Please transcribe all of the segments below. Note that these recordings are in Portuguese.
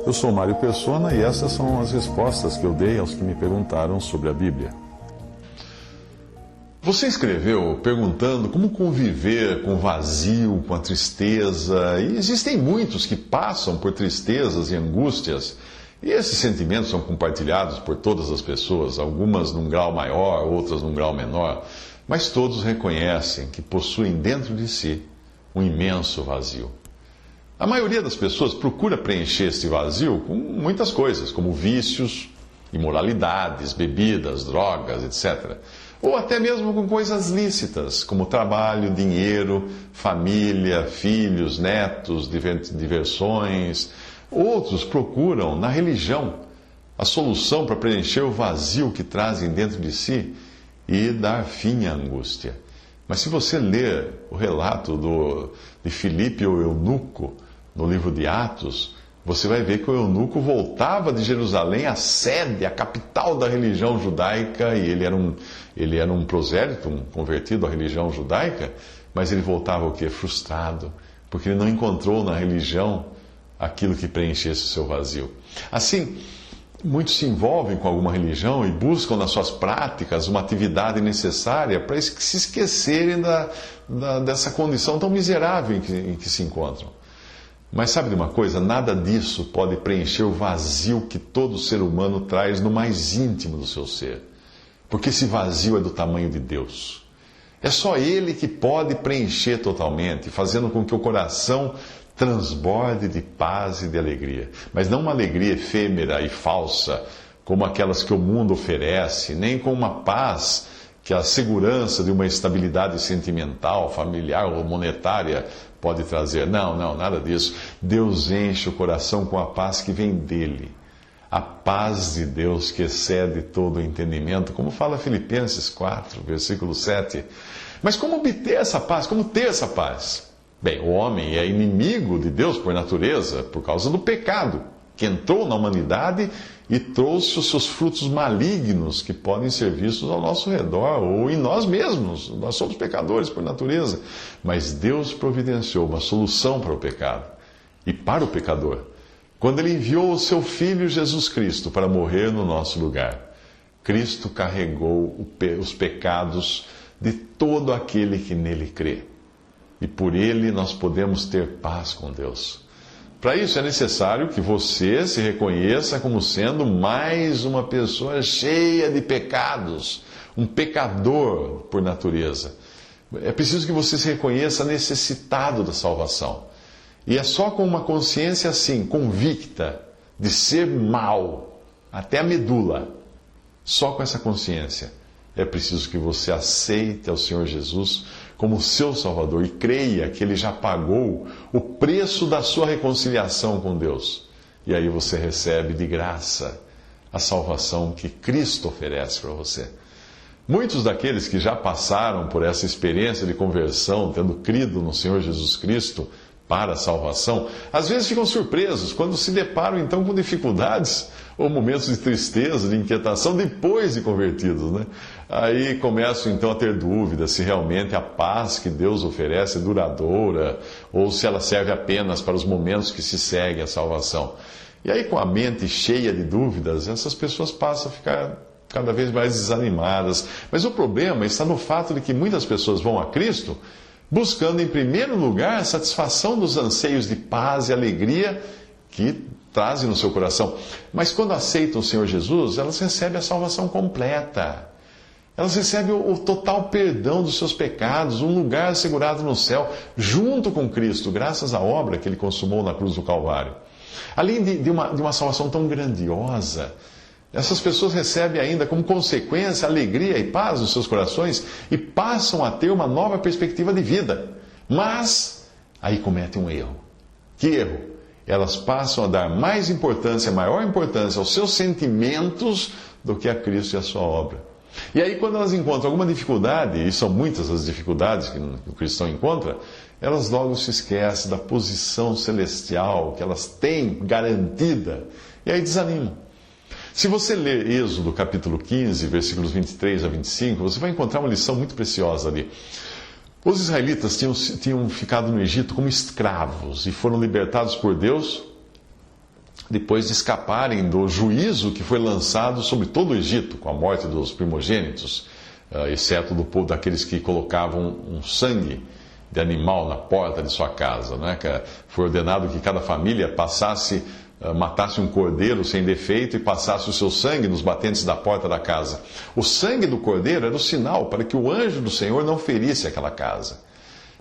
Eu sou Mário Persona e essas são as respostas que eu dei aos que me perguntaram sobre a Bíblia. Você escreveu perguntando como conviver com o vazio, com a tristeza, e existem muitos que passam por tristezas e angústias, e esses sentimentos são compartilhados por todas as pessoas, algumas num grau maior, outras num grau menor, mas todos reconhecem que possuem dentro de si um imenso vazio. A maioria das pessoas procura preencher este vazio com muitas coisas, como vícios, imoralidades, bebidas, drogas, etc. Ou até mesmo com coisas lícitas, como trabalho, dinheiro, família, filhos, netos, diversões. Outros procuram na religião a solução para preencher o vazio que trazem dentro de si e dar fim à angústia. Mas se você ler o relato de Filipe, o eunuco, no livro de Atos, você vai ver que o eunuco voltava de Jerusalém, a sede, a capital da religião judaica, e ele era um prosélito, um convertido à religião judaica, mas ele voltava o quê? Frustrado, porque ele não encontrou na religião aquilo que preenchesse o seu vazio. Assim, muitos se envolvem com alguma religião e buscam nas suas práticas uma atividade necessária para se esquecerem dessa condição tão miserável em que se encontram. Mas sabe de uma coisa? Nada disso pode preencher o vazio que todo ser humano traz no mais íntimo do seu ser. Porque esse vazio é do tamanho de Deus. É só Ele que pode preencher totalmente, fazendo com que o coração transborde de paz e de alegria. Mas não uma alegria efêmera e falsa, como aquelas que o mundo oferece, nem com uma paz que a segurança de uma estabilidade sentimental, familiar ou monetária pode trazer. Não, nada disso. Deus enche o coração com a paz que vem dele. A paz de Deus que excede todo o entendimento, como fala Filipenses 4, versículo 7. Mas como obter essa paz? Como ter essa paz? Bem, o homem é inimigo de Deus por natureza, por causa do pecado, que entrou na humanidade e trouxe os seus frutos malignos que podem ser vistos ao nosso redor ou em nós mesmos. Nós somos pecadores por natureza. Mas Deus providenciou uma solução para o pecado e para o pecador, quando Ele enviou o seu Filho Jesus Cristo para morrer no nosso lugar. Cristo carregou os pecados de todo aquele que nele crê. E por Ele nós podemos ter paz com Deus. Para isso é necessário que você se reconheça como sendo mais uma pessoa cheia de pecados, um pecador por natureza. É preciso que você se reconheça necessitado da salvação. E é só com uma consciência assim, convicta de ser mal, até a medula, só com essa consciência, é preciso que você aceite ao Senhor Jesus como seu Salvador e creia que Ele já pagou o preço da sua reconciliação com Deus. E aí você recebe de graça a salvação que Cristo oferece para você. Muitos daqueles que já passaram por essa experiência de conversão, tendo crido no Senhor Jesus Cristo para a salvação, às vezes ficam surpresos quando se deparam então com dificuldades ou momentos de tristeza, de inquietação depois de convertidos, né? Aí começam então a ter dúvidas se realmente a paz que Deus oferece é duradoura ou se ela serve apenas para os momentos que se seguem à salvação. E aí, com a mente cheia de dúvidas, essas pessoas passam a ficar cada vez mais desanimadas. Mas o problema está no fato de que muitas pessoas vão a Cristo buscando, em primeiro lugar, a satisfação dos anseios de paz e alegria que trazem no seu coração. Mas quando aceitam o Senhor Jesus, elas recebem a salvação completa. Elas recebem o total perdão dos seus pecados, um lugar assegurado no céu, junto com Cristo, graças à obra que Ele consumou na cruz do Calvário. Além de uma salvação tão grandiosa, essas pessoas recebem ainda como consequência alegria e paz nos seus corações e passam a ter uma nova perspectiva de vida. Mas aí cometem um erro. Que erro? Elas passam a dar mais importância, maior importância aos seus sentimentos do que a Cristo e a sua obra. E aí, quando elas encontram alguma dificuldade, e são muitas as dificuldades que o cristão encontra, elas logo se esquecem da posição celestial que elas têm garantida, e aí desanimam. Se você ler Êxodo capítulo 15, versículos 23 a 25, você vai encontrar uma lição muito preciosa ali. Os israelitas tinham ficado no Egito como escravos e foram libertados por Deus depois de escaparem do juízo que foi lançado sobre todo o Egito, com a morte dos primogênitos, exceto daqueles que colocavam um sangue de animal na porta de sua casa. Né? Foi ordenado que cada família matasse um cordeiro sem defeito e passasse o seu sangue nos batentes da porta da casa. O sangue do cordeiro era o sinal para que o anjo do Senhor não ferisse aquela casa.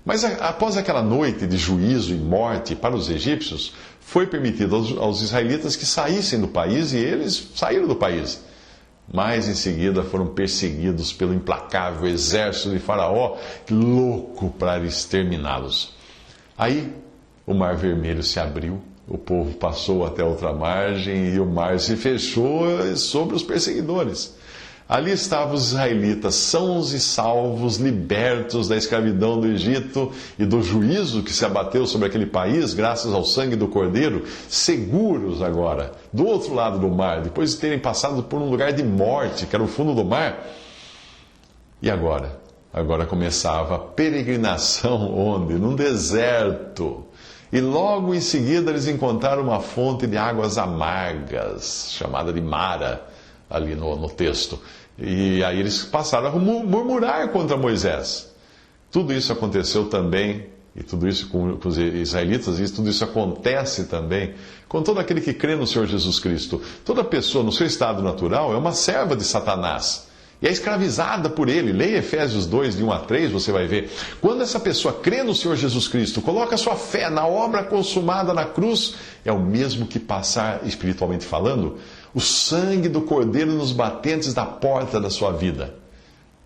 Mas após aquela noite de juízo e morte para os egípcios, foi permitido aos israelitas que saíssem do país e eles saíram do país. Mas em seguida foram perseguidos pelo implacável exército de Faraó, louco para exterminá-los. Aí o Mar Vermelho se abriu. O povo passou até outra margem e o mar se fechou sobre os perseguidores. Ali estavam os israelitas, sãos e salvos, libertos da escravidão do Egito e do juízo que se abateu sobre aquele país, graças ao sangue do Cordeiro, seguros agora, do outro lado do mar, depois de terem passado por um lugar de morte, que era o fundo do mar. E agora? Agora começava a peregrinação onde? Num deserto. E logo em seguida eles encontraram uma fonte de águas amargas, chamada de Mara, ali no texto. E aí eles passaram a murmurar contra Moisés. Tudo isso aconteceu também, e tudo isso com os israelitas, e tudo isso acontece também com todo aquele que crê no Senhor Jesus Cristo. Toda pessoa no seu estado natural é uma serva de Satanás. E é escravizada por ele. Leia Efésios 2, de 1 a 3, você vai ver. Quando essa pessoa crê no Senhor Jesus Cristo, coloca sua fé na obra consumada na cruz, é o mesmo que passar, espiritualmente falando, o sangue do Cordeiro nos batentes da porta da sua vida.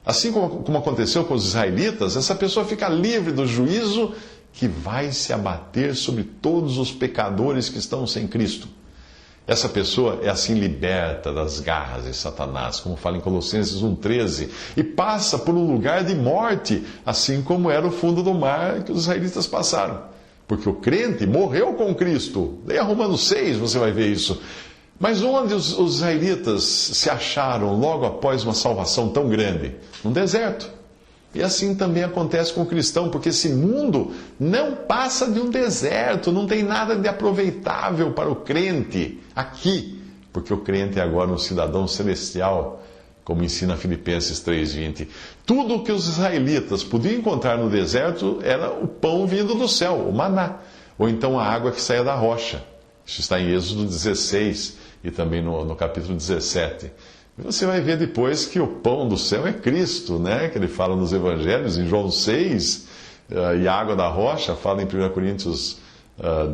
Assim como aconteceu com os israelitas, essa pessoa fica livre do juízo que vai se abater sobre todos os pecadores que estão sem Cristo. Essa pessoa é assim liberta das garras de Satanás, como fala em Colossenses 1,13, e passa por um lugar de morte, assim como era o fundo do mar que os israelitas passaram. Porque o crente morreu com Cristo. Leia Romanos 6, você vai ver isso. Mas onde os israelitas se acharam logo após uma salvação tão grande? Num deserto. E assim também acontece com o cristão, porque esse mundo não passa de um deserto, não tem nada de aproveitável para o crente aqui, porque o crente é agora um cidadão celestial, como ensina Filipenses 3,20. Tudo o que os israelitas podiam encontrar no deserto era o pão vindo do céu, o maná, ou então a água que saía da rocha. Isso está em Êxodo 16 e também no capítulo 17. Você vai ver depois que o pão do céu é Cristo, né? Que ele fala nos Evangelhos, em João 6, e a água da rocha, fala em 1 Coríntios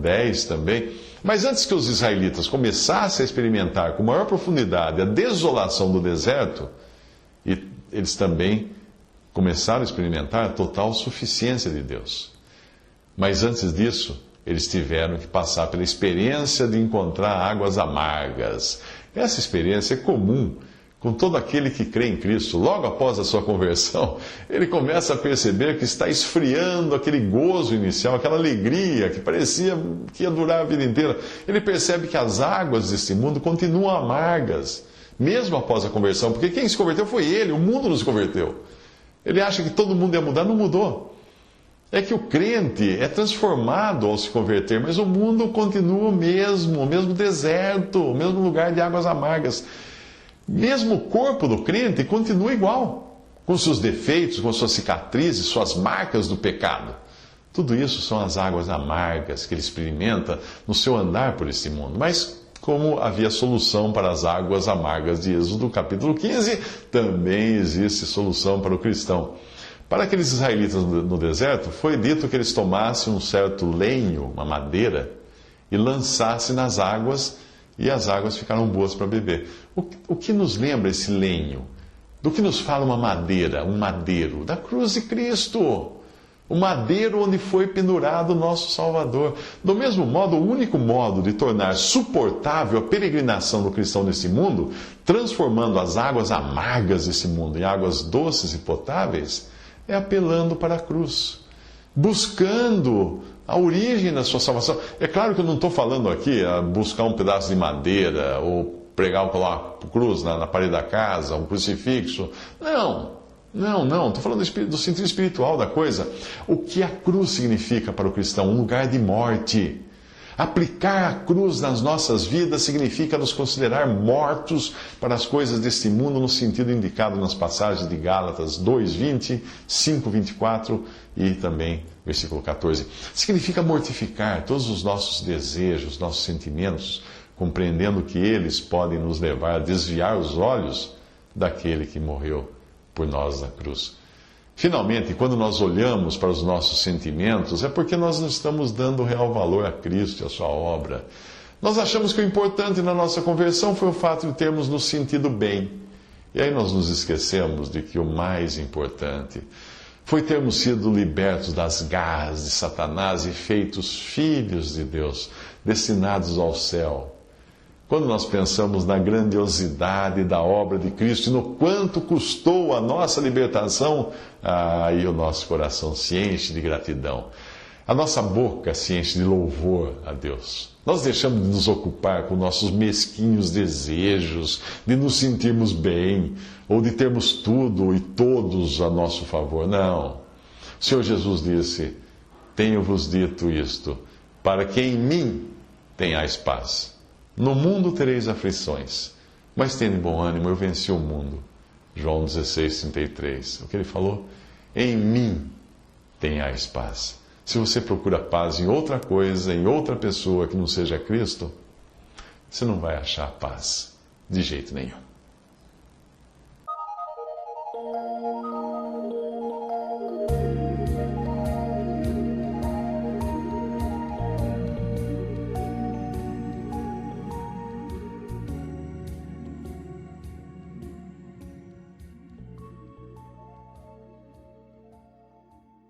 10 também. Mas antes que os israelitas começassem a experimentar com maior profundidade a desolação do deserto, eles também começaram a experimentar a total suficiência de Deus. Mas antes disso, eles tiveram que passar pela experiência de encontrar águas amargas. Essa experiência é comum com todo aquele que crê em Cristo. Logo após a sua conversão, ele começa a perceber que está esfriando aquele gozo inicial, aquela alegria que parecia que ia durar a vida inteira. Ele percebe que as águas deste mundo continuam amargas, mesmo após a conversão, porque quem se converteu foi ele, o mundo nos converteu. Ele acha que todo mundo ia mudar, não mudou. É que o crente é transformado ao se converter, mas o mundo continua o mesmo deserto, o mesmo lugar de águas amargas. Mesmo o corpo do crente continua igual, com seus defeitos, com suas cicatrizes, suas marcas do pecado. Tudo isso são as águas amargas que ele experimenta no seu andar por este mundo. Mas, como havia solução para as águas amargas de Êxodo capítulo 15, também existe solução para o cristão. Para aqueles israelitas no deserto, foi dito que eles tomassem um certo lenho, uma madeira, e lançassem nas águas, e as águas ficaram boas para beber. O que nos lembra esse lenho? Do que nos fala uma madeira, um madeiro? Da cruz de Cristo. O madeiro onde foi pendurado o nosso Salvador. Do mesmo modo, o único modo de tornar suportável a peregrinação do cristão nesse mundo, transformando as águas amargas desse mundo em águas doces e potáveis, é apelando para a cruz, buscando a origem da sua salvação. É claro que eu não estou falando aqui a buscar um pedaço de madeira ou pregar uma cruz na parede da casa, um crucifixo. Não. Não, estou falando do sentido espiritual da coisa. O que a cruz significa para o cristão? Um lugar de morte. Aplicar a cruz nas nossas vidas significa nos considerar mortos para as coisas deste mundo, no sentido indicado nas passagens de Gálatas 2:20, 5:24 e também versículo 14. Significa mortificar todos os nossos desejos, nossos sentimentos, compreendendo que eles podem nos levar a desviar os olhos daquele que morreu por nós na cruz. Finalmente, quando nós olhamos para os nossos sentimentos, é porque nós não estamos dando real valor a Cristo e a sua obra. Nós achamos que o importante na nossa conversão foi o fato de termos nos sentido bem. E aí nós nos esquecemos de que o mais importante foi termos sido libertos das garras de Satanás e feitos filhos de Deus, destinados ao céu. Quando nós pensamos na grandiosidade da obra de Cristo e no quanto custou a nossa libertação, aí o nosso coração se enche de gratidão. A nossa boca se enche de louvor a Deus. Nós deixamos de nos ocupar com nossos mesquinhos desejos, de nos sentirmos bem, ou de termos tudo e todos a nosso favor. Não. O Senhor Jesus disse: tenho-vos dito isto, para que em mim tenhais paz. No mundo tereis aflições, mas tende bom ânimo, eu venci o mundo. João 16:33. O que ele falou? Em mim tenhais paz. Se você procura paz em outra coisa, em outra pessoa que não seja Cristo, você não vai achar paz de jeito nenhum.